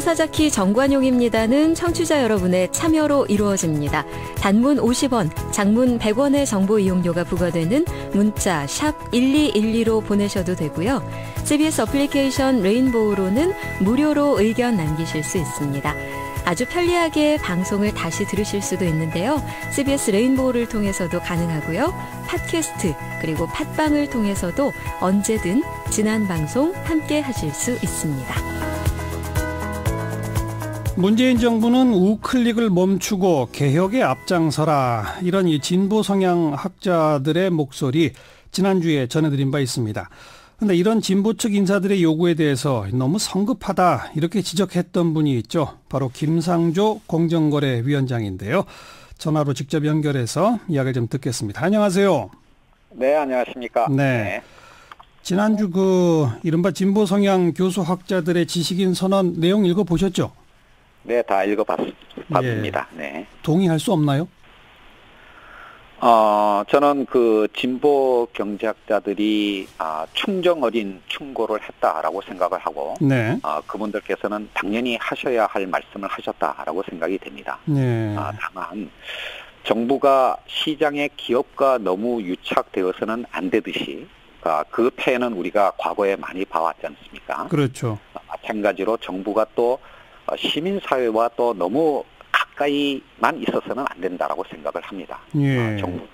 사사자키 정관용입니다는 청취자 여러분의 참여로 이루어집니다. 단문 50원, 장문 100원의 정보 이용료가 부과되는 문자 샵 1212로 보내셔도 되고요. CBS 어플리케이션 레인보우로는 무료로 의견 남기실 수 있습니다. 아주 편리하게 방송을 다시 들으실 수도 있는데요. CBS 레인보우를 통해서도 가능하고요. 팟캐스트 그리고 팟빵을 통해서도 언제든 지난 방송 함께 하실 수 있습니다. 문재인 정부는 우클릭을 멈추고 개혁에 앞장서라. 이런 이 진보 성향 학자들의 목소리 지난주에 전해드린 바 있습니다. 그런데 이런 진보 측 인사들의 요구에 대해서 너무 성급하다 이렇게 지적했던 분이 있죠. 바로 김상조 공정거래위원장인데요. 전화로 직접 연결해서 이야기를 좀 듣겠습니다. 안녕하세요. 네, 안녕하십니까. 네. 지난주 이른바 진보 성향 교수 학자들의 지식인 선언 내용 읽어보셨죠? 네, 다 읽어봤습니다. 예. 네. 동의할 수 없나요? 저는 진보 경제학자들이 충정 어린 충고를 했다라고 생각을 하고, 네. 그분들께서는 당연히 하셔야 할 말씀을 하셨다라고 생각이 됩니다. 네. 다만 정부가 시장의 기업과 너무 유착되어서는 안 되듯이, 그 폐해는 우리가 과거에 많이 봐왔지 않습니까? 그렇죠. 마찬가지로 정부가 또 시민사회와 또 너무 가까이만 있어서는 안 된다라고 생각을 합니다. 예. 정부,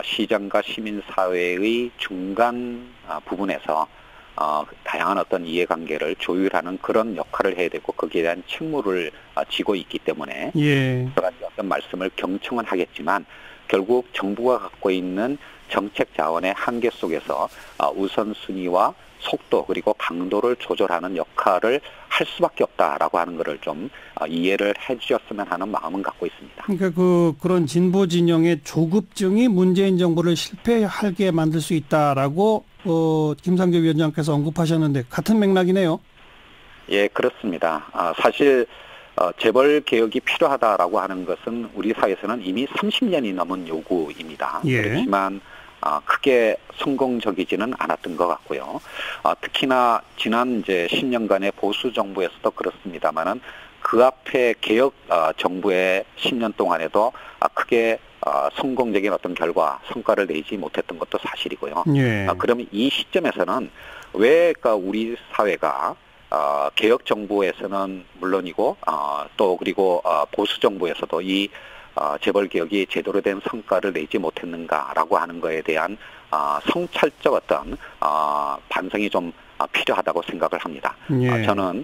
시장과 시민사회의 중간 부분에서 다양한 어떤 이해관계를 조율하는 그런 역할을 해야 되고 거기에 대한 책무를 지고 있기 때문에 예. 여러 가지 어떤 말씀을 경청은 하겠지만 결국 정부가 갖고 있는 정책 자원의 한계 속에서 우선순위와 속도 그리고 강도를 조절하는 역할을 할 수밖에 없다라고 하는 것을 좀 이해를 해주셨으면 하는 마음은 갖고 있습니다. 그러니까 그런 진보 진영의 조급증이 문재인 정부를 실패하게 만들 수 있다라고 김상조 위원장께서 언급하셨는데 같은 맥락이네요. 예, 그렇습니다. 사실 재벌 개혁이 필요하다라고 하는 것은 우리 사회에서는 이미 30년이 넘은 요구입니다. 예. 그렇지만 크게 성공적이지는 않았던 것 같고요. 특히나 지난 이제 10년간의 보수 정부에서도 그렇습니다만은 그 앞에 개혁 정부의 10년 동안에도 크게 성공적인 어떤 성과를 내지 못했던 것도 사실이고요. 예. 그러면 이 시점에서는 왜 우리 사회가 개혁 정부에서는 물론이고 또 그리고 보수 정부에서도 이 재벌 개혁이 제대로 된 성과를 내지 못했는가라고 하는 거에 대한 성찰적 어떤 반성이 좀 필요하다고 생각을 합니다. 예. 저는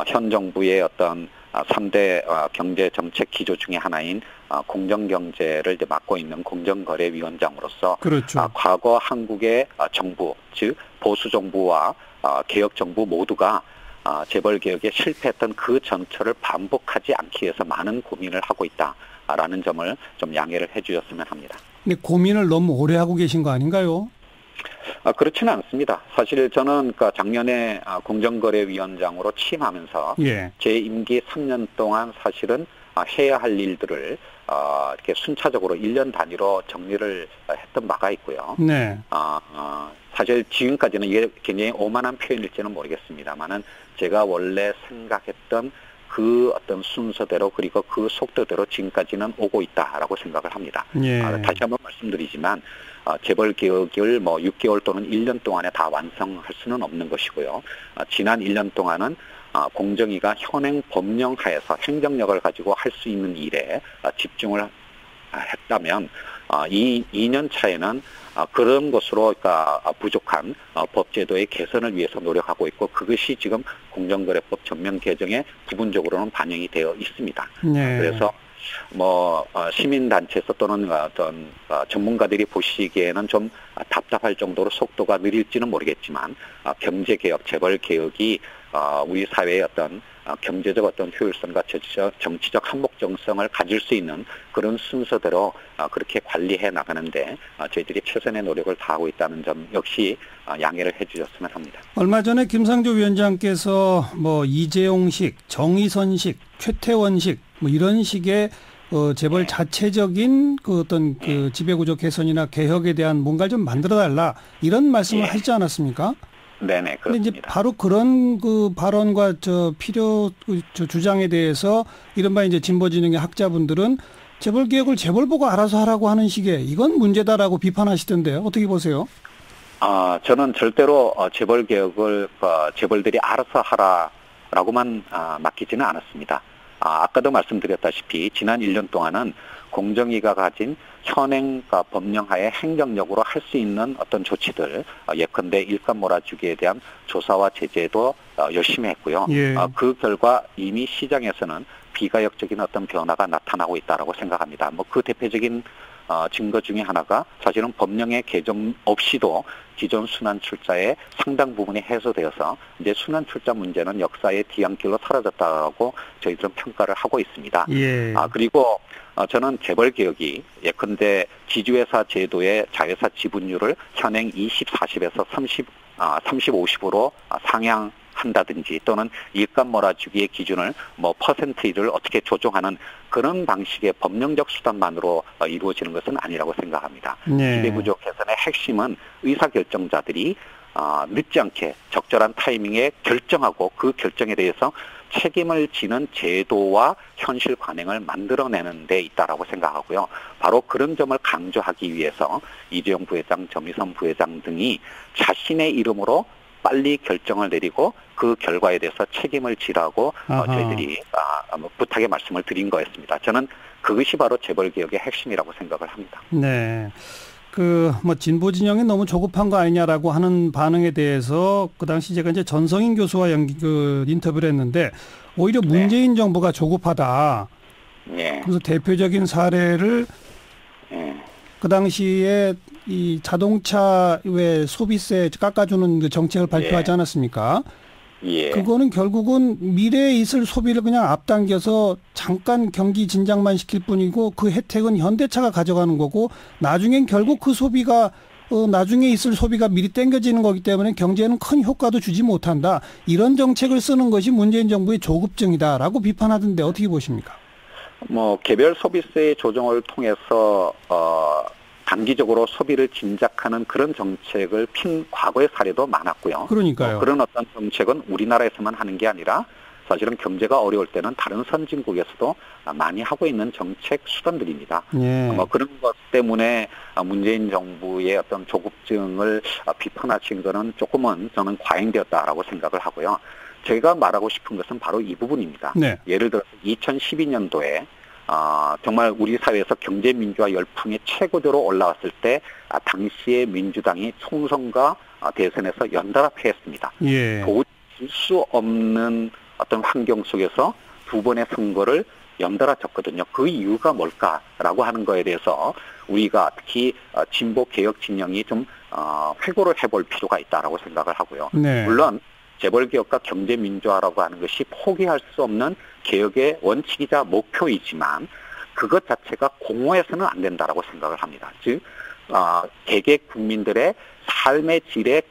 현 정부의 어떤 3대 경제 정책 기조 중에 하나인 공정경제를 이제 맡고 있는 공정거래위원장으로서 그렇죠. 과거 한국의 정부, 즉 보수 정부와 개혁 정부 모두가 재벌 개혁에 실패했던 그 전철을 반복하지 않기 위해서 많은 고민을 하고 있다라는 점을 좀 양해를 해주셨으면 합니다. 근데 고민을 너무 오래 하고 계신 거 아닌가요? 그렇지는 않습니다. 사실 저는 작년에 공정거래위원장으로 취임하면서 예. 제 임기 3년 동안 사실은 해야 할 일들을 이렇게 순차적으로 1년 단위로 정리를 했던 바가 있고요. 네. 사실 지금까지는 이게 굉장히 오만한 표현일지는 모르겠습니다만은 제가 원래 생각했던 그 어떤 순서대로 그리고 그 속도대로 지금까지는 오고 있다라고 생각을 합니다. 예. 다시 한번 말씀드리지만 재벌 개혁을 6개월 또는 1년 동안에 다 완성할 수는 없는 것이고요. 지난 1년 동안은 공정위가 현행 법령 하에서 행정력을 가지고 할 수 있는 일에 집중을 했다면 이 2년 차에는 그런 것으로 부족한 법제도의 개선을 위해서 노력하고 있고 그것이 지금 공정거래법 전면 개정에 부분적으로는 반영이 되어 있습니다. 네. 그래서 시민단체에서 또는 어떤 전문가들이 보시기에는 좀 답답할 정도로 속도가 느릴지는 모르겠지만 경제개혁, 재벌개혁이 우리 사회의 어떤 경제적 어떤 효율성과 정치적 한목적성을 가질 수 있는 그런 순서대로 그렇게 관리해 나가는데 저희들이 최선의 노력을 다하고 있다는 점 역시 양해를 해 주셨으면 합니다. 얼마 전에 김상조 위원장께서 이재용식, 정의선식, 최태원식 이런 식의 재벌 자체적인 어떤 지배구조 개선이나 개혁에 대한 뭔가를 좀 만들어 달라 이런 말씀을 하시지 않았습니까? 네네, 그런데 이제 그렇습니다. 바로 그런 그 발언과 주장에 대해서 이른바 이제 진보 진영의 학자분들은 재벌 개혁을 재벌 보고 알아서 하라고 하는 식의 이건 문제다라고 비판하시던데요. 어떻게 보세요? 저는 절대로 재벌 개혁을 재벌들이 알아서 하라라고만 맡기지는 않았습니다. 아까도 말씀드렸다시피 지난 1년 동안은 공정위가 가진 현행 법령하에 행정력으로 할 수 있는 어떤 조치들, 예컨대 일감 몰아주기에 대한 조사와 제재도 열심히 했고요. 예. 그 결과 이미 시장에서는 비가역적인 어떤 변화가 나타나고 있다라고 생각합니다. 그 대표적인 증거 중에 하나가 사실은 법령의 개정 없이도 기존 순환출자의 상당 부분이 해소되어서 이제 순환출자 문제는 역사의 뒤안길로 사라졌다고 저희들은 평가를 하고 있습니다. 예. 그리고 저는 재벌개혁이 예컨대 지주회사 제도의 자회사 지분율을 현행 20, 40에서 30, 50으로 상향한다든지 또는 일감 몰아주기의 기준을 퍼센트를 어떻게 조정하는 그런 방식의 법령적 수단만으로 이루어지는 것은 아니라고 생각합니다. 네. 지배구조 개선의 핵심은 의사결정자들이 늦지 않게 적절한 타이밍에 결정하고 그 결정에 대해서 책임을 지는 제도와 현실 관행을 만들어내는 데 있다라고 생각하고요. 바로 그런 점을 강조하기 위해서 이재용 부회장, 정의선 부회장 등이 자신의 이름으로 빨리 결정을 내리고 그 결과에 대해서 책임을 지라고 저희들이 부탁의 말씀을 드린 거였습니다. 저는 그것이 바로 재벌개혁의 핵심이라고 생각을 합니다. 네. 진보 진영이 너무 조급한 거 아니냐라고 하는 반응에 대해서 그 당시 제가 이제 전성인 교수와 인터뷰를 했는데 오히려 문재인 정부가 조급하다. 네. 그래서 대표적인 사례를 그 당시에 이 자동차 왜 소비세 깎아주는 그 정책을 발표하지 않았습니까? 예. 그거는 결국은 미래에 있을 소비를 그냥 앞당겨서 잠깐 경기 진작만 시킬 뿐이고 그 혜택은 현대차가 가져가는 거고 나중엔 결국 그 소비가 나중에 있을 소비가 미리 땡겨지는 거기 때문에 경제에는 큰 효과도 주지 못한다. 이런 정책을 쓰는 것이 문재인 정부의 조급증이다라고 비판하던데 어떻게 보십니까? 개별 소비세 조정을 통해서 단기적으로 소비를 진작하는 그런 정책을 핀 과거의 사례도 많았고요. 그러니까요. 그런 어떤 정책은 우리나라에서만 하는 게 아니라 사실은 경제가 어려울 때는 다른 선진국에서도 많이 하고 있는 정책 수단들입니다. 예. 그런 것 때문에 문재인 정부의 어떤 조급증을 비판하신 것은 조금은 저는 과잉되었다라고 생각을 하고요. 제가 말하고 싶은 것은 바로 이 부분입니다. 네. 예를 들어서 2012년도에 정말 우리 사회에서 경제민주화 열풍이 최고조로 올라왔을 때 당시에 민주당이 총선과 대선에서 연달아 패했습니다. 예. 도저히 질 수 없는 어떤 환경 속에서 두 번의 선거를 연달아 졌거든요. 그 이유가 뭘까라고 하는 거에 대해서 우리가 특히 진보 개혁 진영이 좀 회고를 해볼 필요가 있다라고 생각을 하고요. 네. 물론 재벌개혁과 경제민주화라고 하는 것이 포기할 수 없는 개혁의 원칙이자 목표이지만 그것 자체가 공허해서는 안 된다라고 생각을 합니다. 즉 개개 국민들의 삶의 질의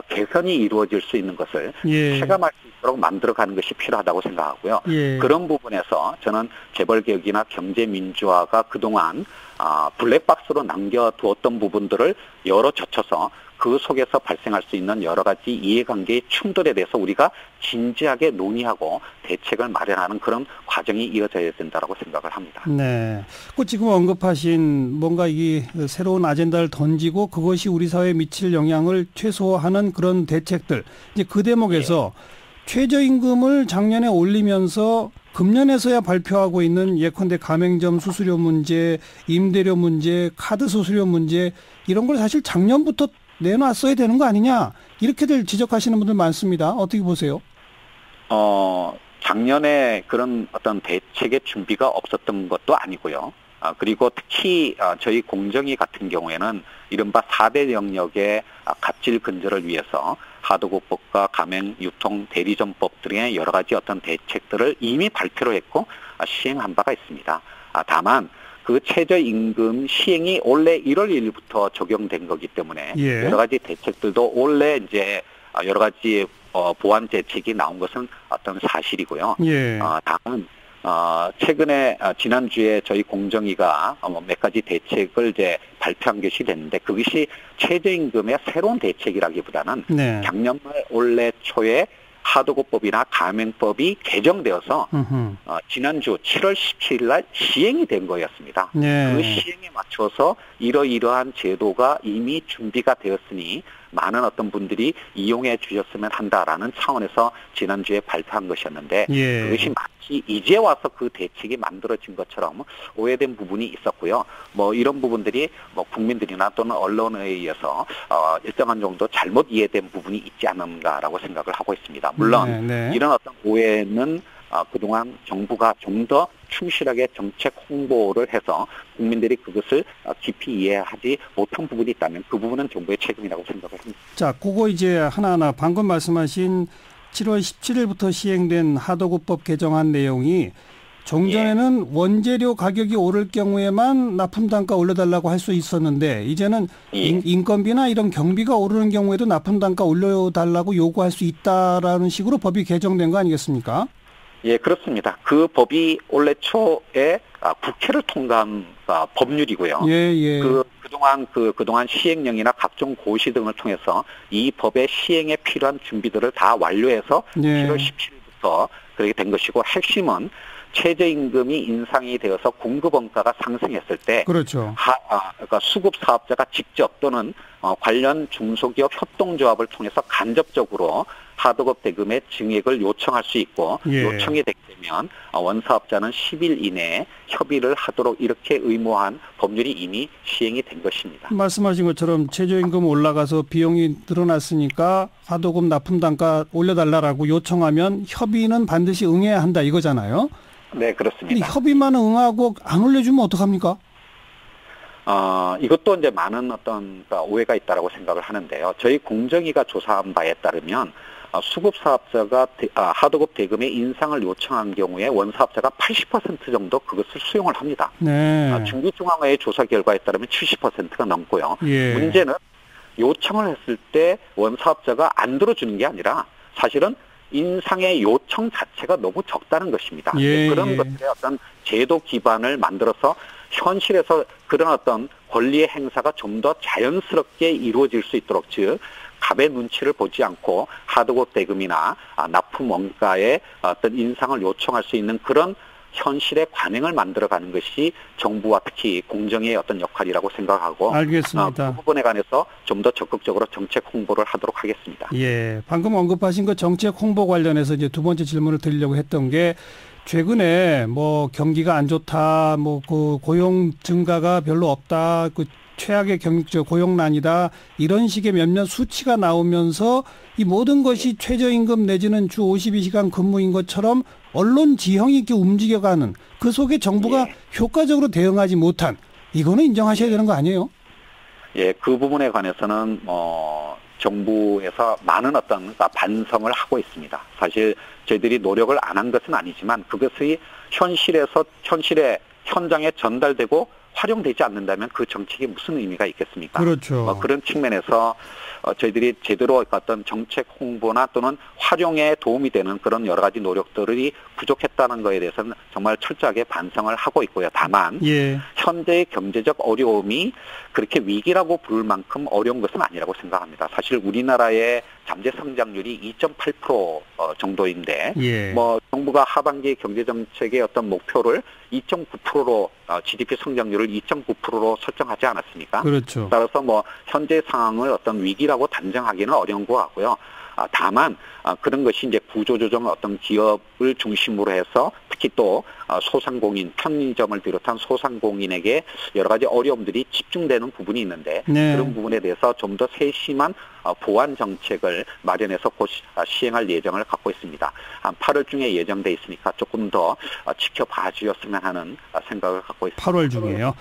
개선이 이루어질 수 있는 것을 체감할 수 있도록 만들어가는 것이 필요하다고 생각하고요. 그런 부분에서 저는 재벌개혁이나 경제민주화가 그동안 블랙박스로 남겨두었던 부분들을 열어젖혀서 그 속에서 발생할 수 있는 여러 가지 이해관계의 충돌에 대해서 우리가 진지하게 논의하고 대책을 마련하는 그런 과정이 이어져야 된다고 생각을 합니다. 네. 지금 언급하신 뭔가 이 새로운 아젠다를 던지고 그것이 우리 사회에 미칠 영향을 최소화하는 그런 대책들. 이제 그 대목에서 최저임금을 작년에 올리면서 금년에서야 발표하고 있는 예컨대 가맹점 수수료 문제, 임대료 문제, 카드 수수료 문제 이런 걸 사실 작년부터 내놨어야 되는 거 아니냐 이렇게들 지적하시는 분들 많습니다. 어떻게 보세요? 작년에 그런 어떤 대책의 준비가 없었던 것도 아니고요. 그리고 특히 저희 공정위 같은 경우에는 이른바 4대 영역의 갑질 근절을 위해서 하도급법과 가맹, 유통, 대리점법 등의 여러 가지 어떤 대책들을 이미 발표를 했고 시행한 바가 있습니다. 다만 그 최저임금 시행이 올해 1월 1일부터 적용된 거기 때문에 여러 가지 대책들도 올해 이제 여러 가지 보완 대책이 나온 것은 어떤 사실이고요. 다만 최근에 지난주에 저희 공정위가 몇 가지 대책을 이제 발표한 것이 됐는데 그것이 최저임금의 새로운 대책이라기보다는 네. 작년 말 올해 초에 하도급법이나 가맹법이 개정되어서 지난주 7월 17일 날 시행이 된 거였습니다. 네. 그 시행에 맞춰서 이러이러한 제도가 이미 준비가 되었으니 많은 어떤 분들이 이용해 주셨으면 한다라는 차원에서 지난주에 발표한 것이었는데 예. 그것이 마치 이제 와서 그 대책이 만들어진 것처럼 오해된 부분이 있었고요. 뭐 이런 부분들이 뭐 국민들이나 또는 언론에 의해서 일정한 정도 잘못 이해된 부분이 있지 않은가라고 생각을 하고 있습니다. 물론 네. 이런 어떤 오해는 그동안 정부가 좀 더 충실하게 정책 홍보를 해서 국민들이 그것을 깊이 이해하지 못한 부분이 있다면 그 부분은 정부의 책임이라고 생각을 합니다. 자, 그거 이제 하나하나 방금 말씀하신 7월 17일부터 시행된 하도급법 개정안 내용이 종전에는 원재료 가격이 오를 경우에만 납품단가 올려달라고 할 수 있었는데 이제는 인건비나 이런 경비가 오르는 경우에도 납품단가 올려달라고 요구할 수 있다라는 식으로 법이 개정된 거 아니겠습니까? 예, 그렇습니다. 그 법이 올해 초에 국회를 통과한 법률이고요. 예. 그동안 시행령이나 각종 고시 등을 통해서 이 법의 시행에 필요한 준비들을 다 완료해서 예. 7월 17일부터 그렇게 된 것이고 핵심은 최저임금이 인상이 되어서 공급 원가가 상승했을 때 그렇죠. 그러니까 수급 사업자가 직접 또는 관련 중소기업 협동조합을 통해서 간접적으로 하도급 대금의 증액을 요청할 수 있고 예. 요청이 되게 되면 원사업자는 10일 이내에 협의를 하도록 이렇게 의무화한 법률이 이미 시행이 된 것입니다. 말씀하신 것처럼 최저임금 올라가서 비용이 늘어났으니까 하도급 납품단가 올려달라고 요청하면 협의는 반드시 응해야 한다 이거잖아요. 네, 그렇습니다. 협의만 응하고 안 올려주면 어떡합니까? 이것도 이제 많은 어떤 오해가 있다라고 생각을 하는데요. 저희 공정위가 조사한 바에 따르면 수급 사업자가 하도급 대금의 인상을 요청한 경우에 원사업자가 80% 정도 그것을 수용을 합니다. 네. 중기중앙회의 조사 결과에 따르면 70%가 넘고요. 예. 문제는 요청을 했을 때 원사업자가 안 들어주는 게 아니라 사실은 인상의 요청 자체가 너무 적다는 것입니다. 예. 그런 것들의 어떤 제도 기반을 만들어서 현실에서 그런 어떤 권리의 행사가 좀 더 자연스럽게 이루어질 수 있도록 즉 갑의 눈치를 보지 않고 하도급 대금이나 납품 원가의 어떤 인상을 요청할 수 있는 그런 현실의 관행을 만들어가는 것이 정부와 특히 공정의 어떤 역할이라고 생각하고 알겠습니다. 그 부분에 관해서 좀 더 적극적으로 정책 홍보를 하도록 하겠습니다. 예, 방금 언급하신 그 정책 홍보 관련해서 이제 두 번째 질문을 드리려고 했던 게 최근에 뭐 경기가 안 좋다, 뭐 그 고용 증가가 별로 없다, 그 최악의 고용난이다 이런 식의 몇몇 수치가 나오면서 이 모든 것이 최저임금 내지는 주 52시간 근무인 것처럼 언론 지형이 이렇게 움직여가는 그 속에 정부가 효과적으로 대응하지 못한 이거는 인정하셔야 되는 거 아니에요? 예, 그 부분에 관해서는 정부에서 많은 어떤 반성을 하고 있습니다. 사실 저희들이 노력을 안 한 것은 아니지만 그것이 현장에 전달되고 활용되지 않는다면 그 정책이 무슨 의미가 있겠습니까? 그렇죠. 그런 측면에서 저희들이 제대로 어떤 정책 홍보나 또는 활용에 도움이 되는 그런 여러 가지 노력들이 부족했다는 것에 대해서는 정말 철저하게 반성을 하고 있고요. 다만 현재의 경제적 어려움이 그렇게 위기라고 부를 만큼 어려운 것은 아니라고 생각합니다. 사실 우리나라의 잠재 성장률이 2.8% 정도인데 뭐 정부가 하반기 경제 정책의 어떤 목표를 2.9%로 GDP 성장률을 2.9%로 설정하지 않았습니까? 그렇죠. 따라서 뭐 현재 상황을 어떤 위기라고 단정하기는 어려운 것 같고요. 다만 그런 것이 이제 구조조정 어떤 기업을 중심으로 해서 특히 또 소상공인, 편의점을 비롯한 소상공인에게 여러 가지 어려움들이 집중되는 부분이 있는데 그런 부분에 대해서 좀 더 세심한 보완 정책을 마련해서 곧 시행할 예정을 갖고 있습니다. 한 8월 중에 예정돼 있으니까 조금 더 지켜봐 주셨으면 하는 생각을 갖고 있습니다. 8월 중에요.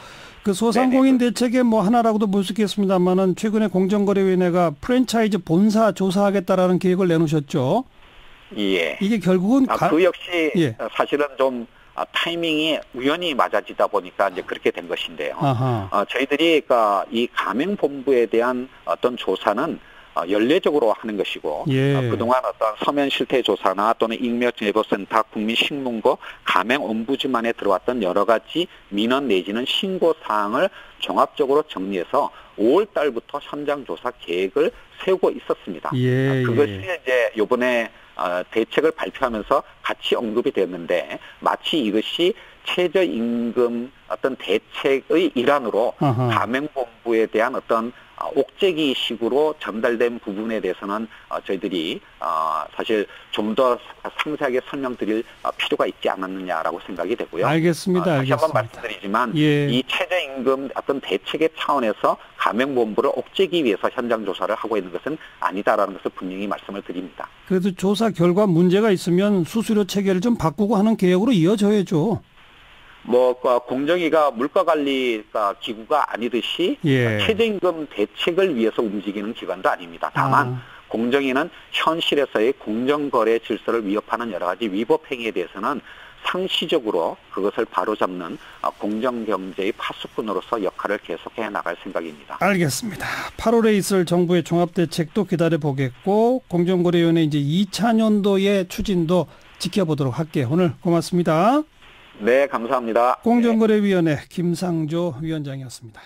그 소상공인 대책의 뭐 하나라고도 볼 수 있겠습니다만은 최근에 공정거래위원회가 프랜차이즈 본사 조사하겠다라는 계획을 내놓으셨죠. 예. 이게 결국은 그 역시 사실은 좀 타이밍이 우연히 맞아지다 보니까 이제 그렇게 된 것인데요. 저희들이 이 가맹본부에 대한 어떤 조사는 연례적으로 하는 것이고 예. 그동안 어떤 서면 실태 조사나 또는 익명제보센터, 국민신문고, 가맹 옴부즈만에 들어왔던 여러 가지 민원 내지는 신고 사항을 종합적으로 정리해서 5월 달부터 현장 조사 계획을 세우고 있었습니다. 예, 그것이 예. 이제 이번에 대책을 발표하면서 같이 언급이 됐는데 마치 이것이 최저임금 어떤 대책의 일환으로 아하. 가맹본부에 대한 어떤 옥죄기식으로 전달된 부분에 대해서는 저희들이 사실 좀 더 상세하게 설명드릴 필요가 있지 않았느냐라고 생각이 되고요. 알겠습니다. 다시 한번 알겠습니다. 말씀드리지만 예. 이 최저임금 어떤 대책의 차원에서 가맹본부를 옥죄기 위해서 현장 조사를 하고 있는 것은 아니다라는 것을 분명히 말씀을 드립니다. 그래도 조사 결과 문제가 있으면 수수료 체계를 좀 바꾸고 하는 개혁으로 이어져야죠. 공정위가 물가관리 기구가 아니듯이 예. 최저임금 대책을 위해서 움직이는 기관도 아닙니다. 다만 공정위는 현실에서의 공정거래 질서를 위협하는 여러 가지 위법 행위에 대해서는 상시적으로 그것을 바로잡는 공정경제의 파수꾼으로서 역할을 계속해 나갈 생각입니다. 알겠습니다. 8월에 있을 정부의 종합대책도 기다려보겠고 공정거래위원회 이제 2차년도의 추진도 지켜보도록 할게요. 오늘 고맙습니다. 네, 감사합니다. 공정거래위원회 김상조 위원장이었습니다.